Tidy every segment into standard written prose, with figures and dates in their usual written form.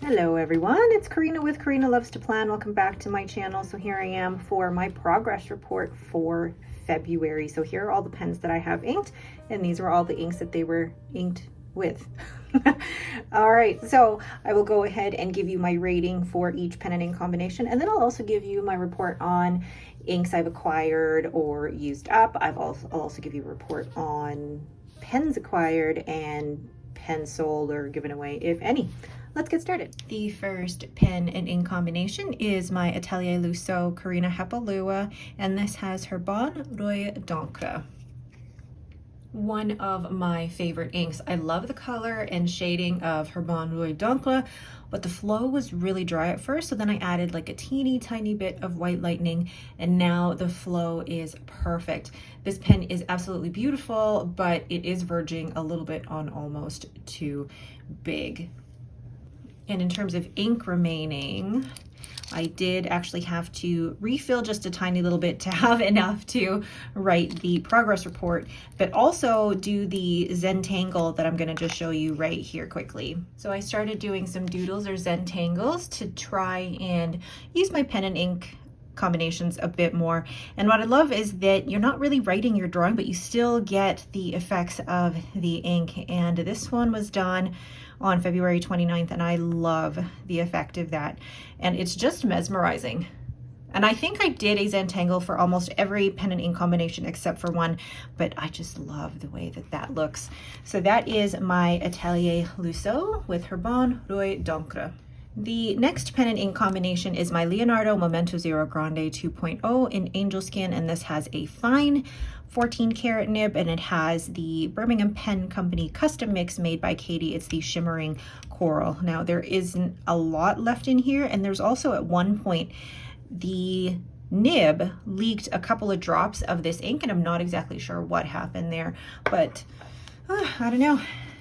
Hello everyone, it's Karina with Karina Loves to Plan. Welcome back to my channel. So here I am for my progress report for February. So here are all the pens that I have inked, and these are all the inks that they were inked with. All right, so I will go ahead and give you my rating for each pen and ink combination, and then I'll also give you my report on inks I've acquired or used up. I'll also give you a report on pens acquired and pens sold or given away, if any. Let's get started. The first pen and ink combination is my Atelier Lusso Karina Hepalua, and this has Herbon Roy d'Encre. One of my favorite inks. I love the color and shading of Herbon Roy d'Encre, but the flow was really dry at first, so then I added like a teeny tiny bit of White Lightning, and now the flow is perfect. This pen is absolutely beautiful, but it is verging a little bit on almost too big. And in terms of ink remaining, I did actually have to refill just a tiny little bit to have enough to write the progress report, but also do the Zentangle that I'm going to just show you right here quickly. So I started doing some doodles or Zentangles to try and use my pen and ink combinations a bit more. And what I love is that you're not really writing your drawing, but you still get the effects of the ink. And this one was done on February 29th, and I love the effect of that. And it's just mesmerizing. And I think I did a Zentangle for almost every pen and ink combination except for one, but I just love the way that that looks. So that is my Atelier Lusso with Herbon Roy d'Encre. The next pen and ink combination is my Leonardo Momento Zero Grande 2.0 in Angel Skin, and this has a fine 14 karat nib, and it has the Birmingham Pen Company custom mix made by Katie. It's the shimmering coral. Now there isn't a lot left in here, and there's also at one point the nib leaked a couple of drops of this ink, and I'm not exactly sure what happened there, but I don't know.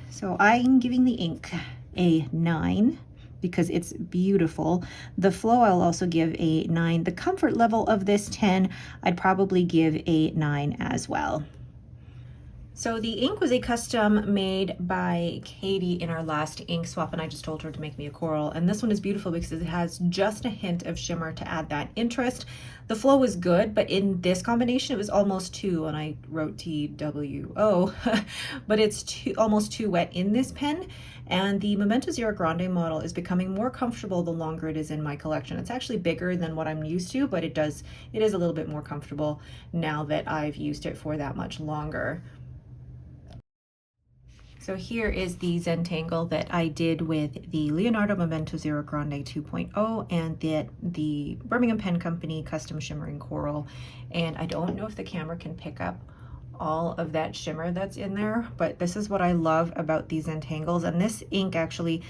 So I'm giving the ink a 9 because it's beautiful. The flow I'll also give a 9. The comfort level of this 10, I'd probably give a 9 as well. So the ink was a custom made by Katie in our last ink swap, and I just told her to make me a coral. And this one is beautiful because it has just a hint of shimmer to add that interest. The flow was good, but in this combination, it was almost too, and I wrote TWO, but it's almost too wet in this pen. And the Momento Zero Grande model is becoming more comfortable the longer it is in my collection. It's actually bigger than what I'm used to, but it is a little bit more comfortable now that I've used it for that much longer. So here is the Zentangle that I did with the Leonardo Momento Zero Grande 2.0 and the Birmingham Pen Company custom shimmering coral. And I don't know if the camera can pick up all of that shimmer that's in there, but this is what I love about these Zentangles. And this ink actually,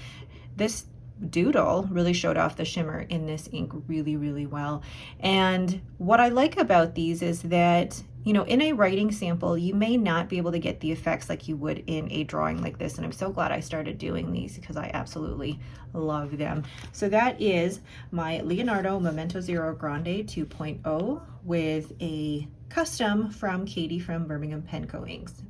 this doodle really showed off the shimmer in this ink really, really well. And what I like about these is that, you know, in a writing sample, you may not be able to get the effects like you would in a drawing like this. And I'm so glad I started doing these because I absolutely love them. So that is my Leonardo Momento Zero Grande 2.0 with a custom from Katie from Birmingham Pen Co. Inks.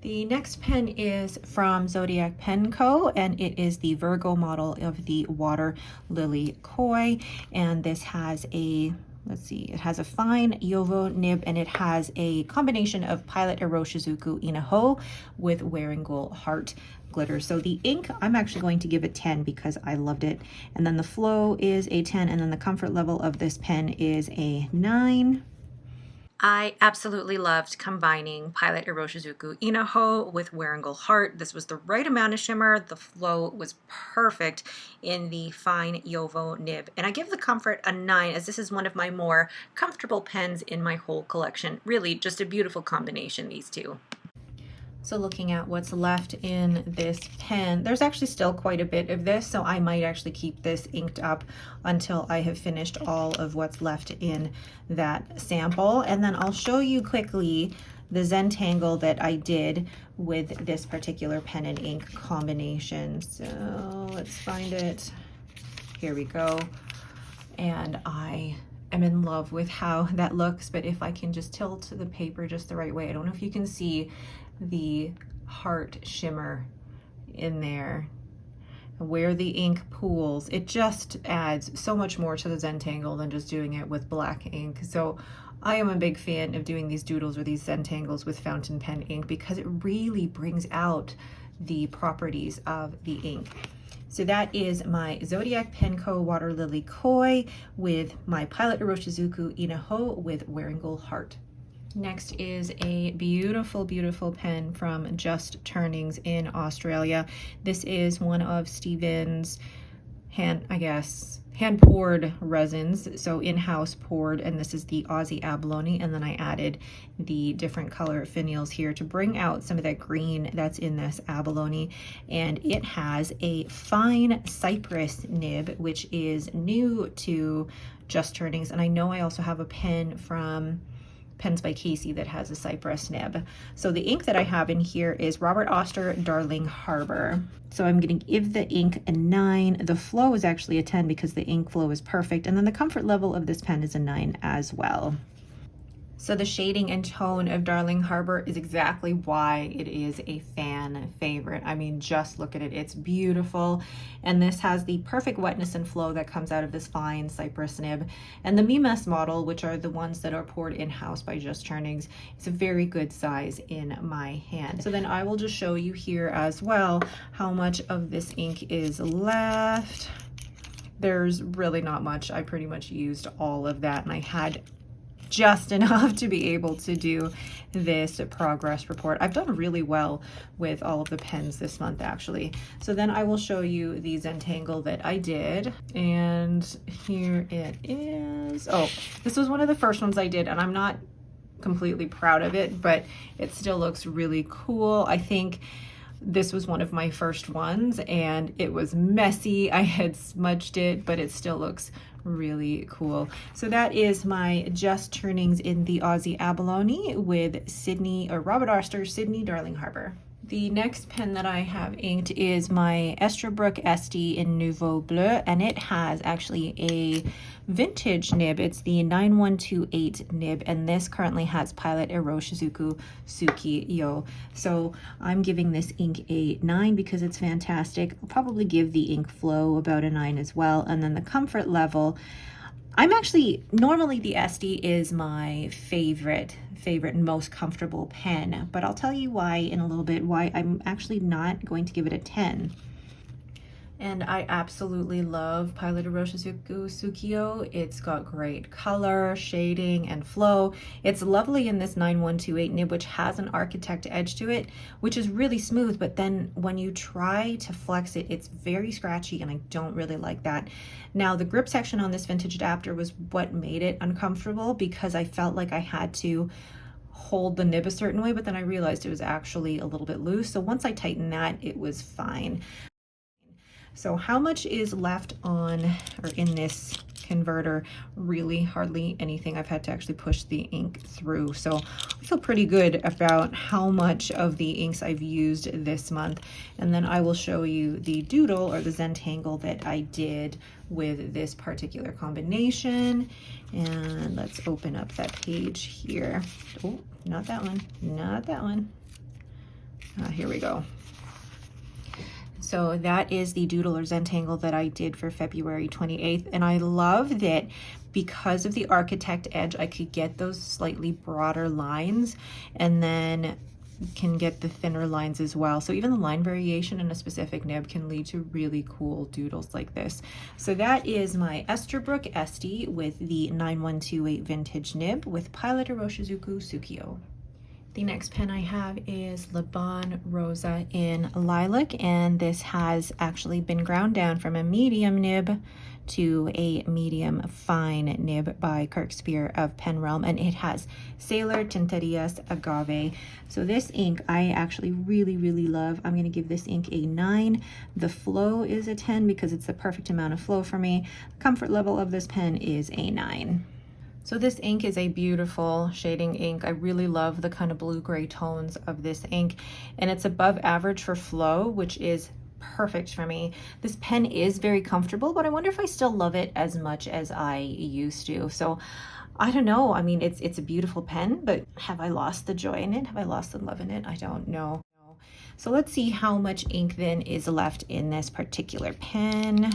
The next pen is from Zodiac Pen Co., and it is the Virgo model of the Water Lily Koi. And this has a, let's see, it has a fine Yovo nib, and it has a combination of Pilot Iroshizuku Inaho with Wearingeul Heart glitter. So the ink, I'm actually going to give it 10 because I loved it. And then the flow is a 10, and then the comfort level of this pen is a 9. I absolutely loved combining Pilot Iroshizuku Inaho with Wearingeul Heart. This was the right amount of shimmer. The flow was perfect in the fine Yovo nib. And I give the comfort a 9 as this is one of my more comfortable pens in my whole collection. Really just a beautiful combination, these two. So looking at what's left in this pen, there's actually still quite a bit of this, so I might actually keep this inked up until I have finished all of what's left in that sample. And then I'll show you quickly the Zentangle that I did with this particular pen and ink combination. So let's find it. Here we go. And I am in love with how that looks, but if I can just tilt the paper just the right way, I don't know if you can see the heart shimmer in there. where the ink pools, it just adds so much more to the Zentangle than just doing it with black ink. So I am a big fan of doing these doodles or these Zentangles with fountain pen ink because it really brings out the properties of the ink. So that is my Zodiac Penco Water Lily Koi with my Pilot Iroshizuku Inaho with Waringal Heart. Next is a beautiful, beautiful pen from Just Turnings in Australia. This is one of Steven's hand poured resins, so in-house poured, and this is the Aussie Abalone, and then I added the different color finials here to bring out some of that green that's in this abalone. And it has a fine cypress nib, which is new to Just Turnings, and I know I also have a pen from Pens by Casey that has a cypress nib. So the ink that I have in here is Robert Oster Darling Harbor. So I'm going to give the ink a 9. The flow is actually a 10 because the ink flow is perfect. And then the comfort level of this pen is a 9 as well. So the shading and tone of Darling Harbor is exactly why it is a fan favorite. I mean, just look at it. It's beautiful. And this has the perfect wetness and flow that comes out of this fine cypress nib. And the Mimes model, which are the ones that are poured in-house by Just Turnings, is a very good size in my hand. So then I will just show you here as well how much of this ink is left. There's really not much. I pretty much used all of that, and I had just enough to be able to do this progress report. I've done really well with all of the pens this month, actually. So then I will show you the Zentangle that I did, and here it is. Oh, this was one of the first ones I did, and I'm not completely proud of it, but it still looks really cool. I think this was one of my first ones, and it was messy. I had smudged it, but it still looks really cool. So that is my Just Turnings in the Aussie Abalone with Sydney, or Robert Oster Sydney Darling Harbor. The next pen that I have inked is my Esther Brook ES in Nouveau Bleu, and it has actually a vintage nib. It's the 9128 nib, and this currently has Pilot Iroshizuku Tsukiyo. So I'm giving this ink a 9 because it's fantastic. I'll probably give the ink flow about a 9 as well, and then the comfort level, I'm actually, normally the SD is my favorite and most comfortable pen, but I'll tell you why in a little bit, why I'm actually not going to give it a 10. And I absolutely love Pilot Iroshizuku Tsukiyo. It's got great color, shading, and flow. It's lovely in this 9128 nib, which has an architect edge to it, which is really smooth, but then when you try to flex it, it's very scratchy, and I don't really like that. Now, the grip section on this vintage adapter was what made it uncomfortable because I felt like I had to hold the nib a certain way, but then I realized it was actually a little bit loose. So once I tightened that, it was fine. So how much is left on or in this converter? Really hardly anything. I've had to actually push the ink through. So I feel pretty good about how much of the inks I've used this month. And then I will show you the doodle or the Zentangle that I did with this particular combination. And let's open up that page here. Oh, not that one, not that one. Here we go. So that is the doodle or Zentangle that I did for February 28th. And I love that because of the architect edge, I could get those slightly broader lines and then can get the thinner lines as well. So even the line variation in a specific nib can lead to really cool doodles like this. So that is my Esther Brook ES with the 9128 vintage nib with Pilot Iroshizuku Tsukiyo. The next pen I have is Lebon Rosa in Lilac, and this has actually been ground down from a medium nib to a medium fine nib by Kirk Spear of Pen Realm, and it has Sailor Tinterias Agave. So this ink I actually really, really love. I'm going to give this ink a 9. The flow is a 10 because it's the perfect amount of flow for me. The comfort level of this pen is a 9. So this ink is a beautiful shading ink. I really love the kind of blue-gray tones of this ink, and it's above average for flow, which is perfect for me. This pen is very comfortable, but I wonder if I still love it as much as I used to. So I don't know. I mean, it's a beautiful pen, but have I lost the joy in it? Have I lost the love in it? I don't know. So let's see how much ink then is left in this particular pen.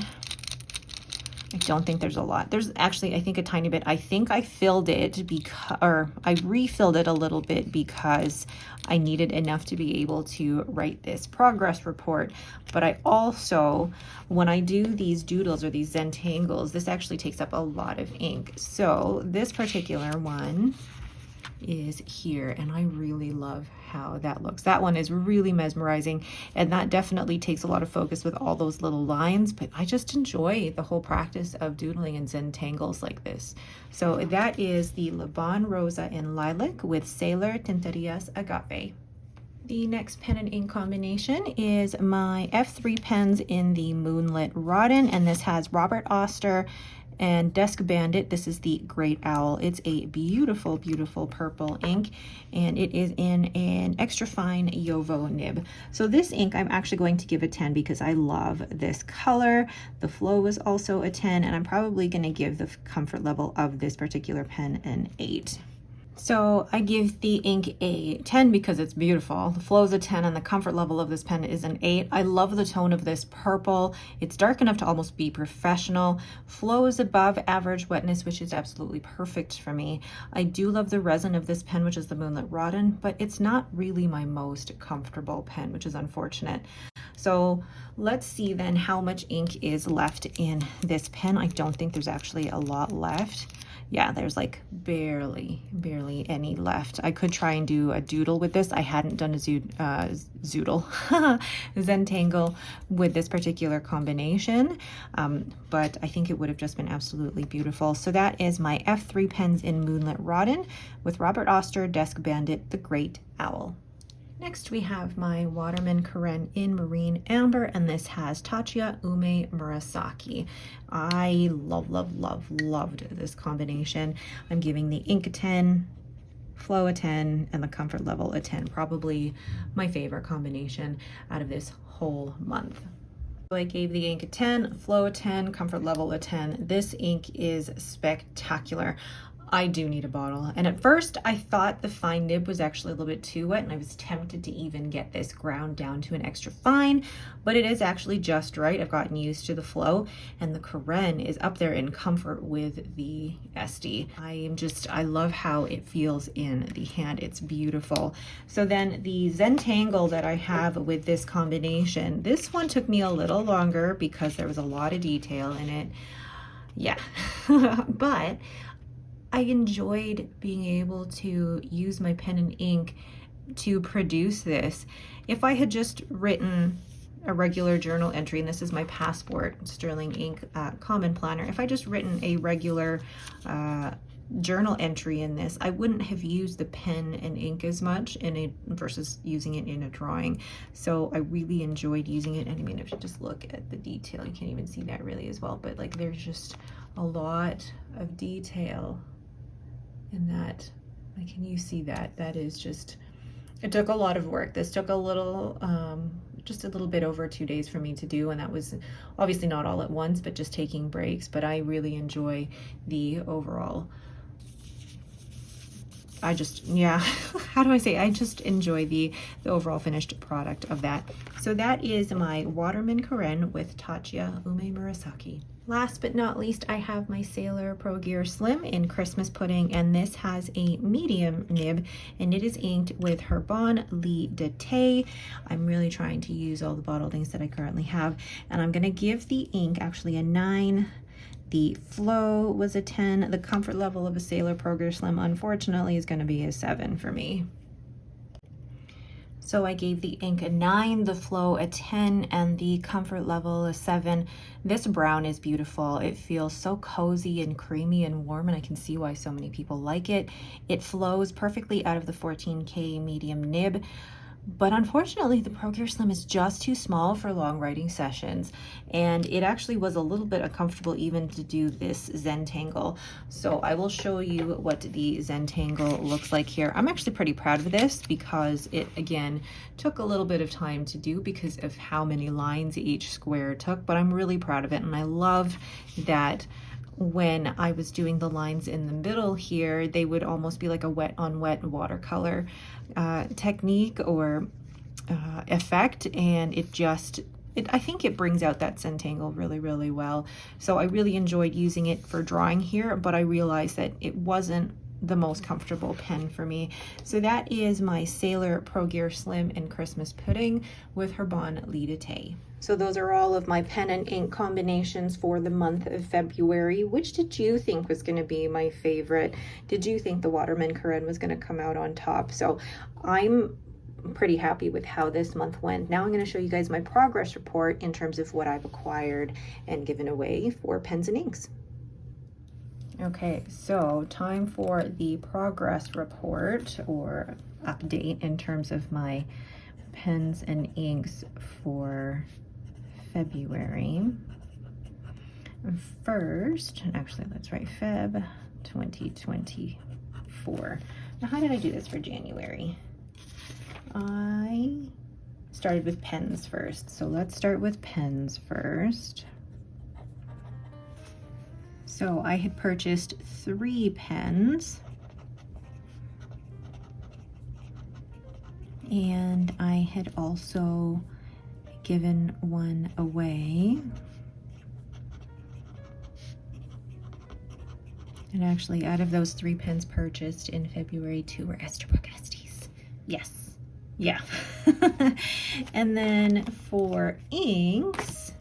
I don't think there's a lot. There's actually, I think, a tiny bit. I think I filled it because, or I refilled it a little bit because I needed enough to be able to write this progress report. But I also, when I do these doodles or these Zentangles, this actually takes up a lot of ink. So this particular one is here, and I really love how that looks. That one is really mesmerizing, and that definitely takes a lot of focus with all those little lines, but I just enjoy the whole practice of doodling in Zentangles like this. So that is the Lebon Rosa in Lilac with Sailor Tinterias Agape. The next pen and ink combination is my F3 pens in the Moonlit Roden, and this has Robert Oster and Desk Bandit. This is the Great Owl. It's a beautiful, beautiful purple ink, and it is in an extra fine Yovo nib. So this ink I'm actually going to give a 10 because I love this color. The flow is also a 10, and I'm probably going to give the comfort level of this particular pen an 8. So I give the ink a 10 because it's beautiful. The flow is a 10 and the comfort level of this pen is an 8. I love the tone of this purple. It's dark enough to almost be professional. Flow is above average wetness, which is absolutely perfect for me. I do love the resin of this pen, which is the Moonlit Roden, but it's not really my most comfortable pen, which is unfortunate. So let's see then how much ink is left in this pen. I don't think there's actually a lot left. Yeah, there's like barely any left. I could try and do a doodle with this. I hadn't done a zoodle, Zentangle with this particular combination, but I think it would have just been absolutely beautiful. So that is my F3 pens in Moonlit Roden with Robert Oster, Desk Bandit, the Great Owl. Next, we have my Waterman Karen in Marine Amber, and this has Tatsuya Ume Murasaki. I loved this combination. I'm giving the ink a 10, flow a 10, and the comfort level a 10. Probably my favorite combination out of this whole month. So I gave the ink a 10, flow a 10, comfort level a 10. This ink is spectacular. I do need a bottle. And at first I thought the fine nib was actually a little bit too wet, and I was tempted to even get this ground down to an extra fine, but it is actually just right. I've gotten used to the flow, and the Karen is up there in comfort with the SD. I love how it feels in the hand. It's beautiful. So then the Zentangle that I have with this combination, this one took me a little longer because there was a lot of detail in it. Yeah, but I enjoyed being able to use my pen and ink to produce this. If I had just written a regular journal entry, and this is my Passport Sterling Ink Common Planner, if I just written a regular journal entry in this, I wouldn't have used the pen and ink as much in it versus using it in a drawing. So I really enjoyed using it. And I mean, if you just look at the detail, you can't even see that really as well, but like there's just a lot of detail in that. Like, can you see that? That is just, it took a lot of work. This took a little, just a little bit over 2 days for me to do, and that was obviously not all at once, but just taking breaks. But I really enjoy the overall, I just, yeah, how do I say? I just enjoy the overall finished product of that. So that is my Waterman Karen with Tatsuya Ume Murasaki. Last but not least, I have my Sailor Pro Gear Slim in Christmas Pudding, and this has a medium nib, and it is inked with Herbon Lee de Tay. I'm really trying to use all the bottled inks that I currently have, and I'm gonna give the ink actually a 9. The flow was a 10. The comfort level of a Sailor Pro Gear Slim, unfortunately, is gonna be a 7 for me. So I gave the ink a 9, the flow a 10, and the comfort level a 7. This brown is beautiful. It feels so cozy and creamy and warm, and I can see why so many people like it. It flows perfectly out of the 14K medium nib. But unfortunately, the Pro Gear Slim is just too small for long writing sessions, and it actually was a little bit uncomfortable even to do this Zentangle. So I will show you what the Zentangle looks like here. I'm actually pretty proud of this because it, again, took a little bit of time to do because of how many lines each square took, but I'm really proud of it, and I love that when I was doing the lines in the middle here, they would almost be like a wet on wet watercolor technique, or effect, and I think it brings out that Centangle really, really well. So I really enjoyed using it for drawing here, but I realized that it wasn't the most comfortable pen for me. So that is my Sailor Pro Gear Slim and Christmas Pudding with Herbon Lidite. So those are all of my pen and ink combinations for the month of February. Which did you think was going to be my favorite? Did you think the Waterman Karen was going to come out on top? So I'm pretty happy with how this month went. Now I'm going to show you guys my progress report in terms of what I've acquired and given away for pens and inks. Okay, so time for the progress report or update in terms of my pens and inks for February. First, actually let's write Feb 2024. Now how did I do this for January? I started with pens first, so let's start with pens first. So I had purchased 3 pens, and I had also given one away. And actually, out of those 3 pens purchased in February, 2 were Esther Brook ES. Yes, yeah. And then for inks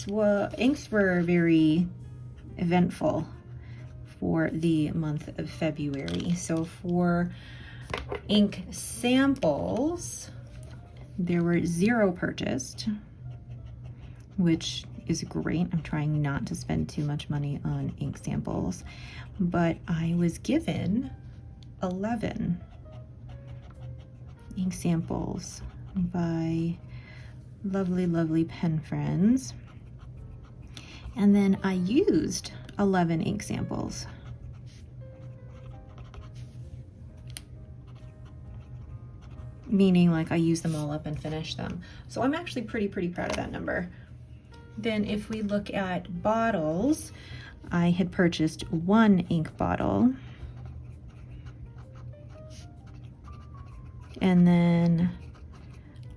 were very eventful for the month of February. So for ink samples, there were 0 purchased, which is great. I'm trying not to spend too much money on ink samples, but I was given 11 ink samples by lovely, lovely pen friends. And then I used 11 ink samples. Meaning like I used them all up and finished them. So I'm actually pretty proud of that number. Then if we look at bottles, I had purchased 1 ink bottle. And then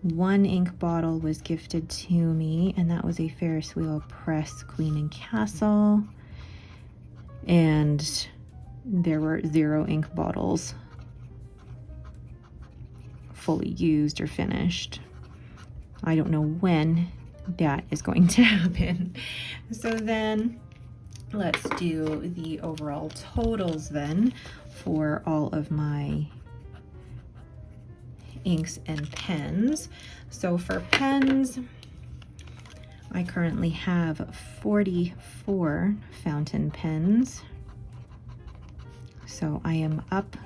1 ink bottle was gifted to me, and that was a Ferris Wheel Press Queen and Castle. And there were 0 ink bottles fully used or finished. I don't know when that is going to happen. So then let's do the overall totals then for all of my inks and pens. So for pens, I currently have 44 fountain pens. So I am up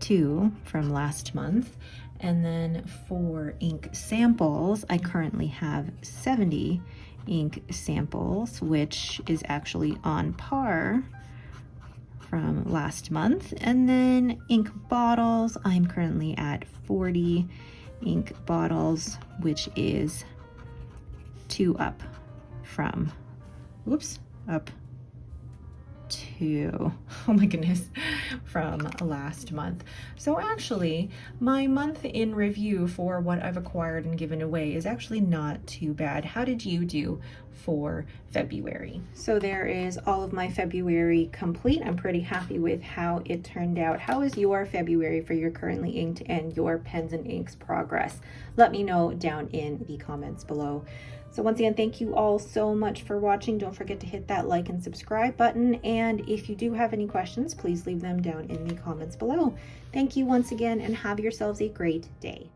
2 from last month. And then for ink samples, I currently have 70 ink samples, which is actually on par from last month. And then ink bottles, I'm currently at 40 ink bottles, which is 2 up from, up 2, oh my goodness, from last month. So actually, my month in review for what I've acquired and given away is actually not too bad. How did you do for February? So there is all of my February complete. I'm pretty happy with how it turned out. How is your February for your currently inked and your pens and inks progress? Let me know down in the comments below. So once again, thank you all so much for watching. Don't forget to hit that like and subscribe button. And if you do have any questions, please leave them down in the comments below. Thank you once again, and have yourselves a great day.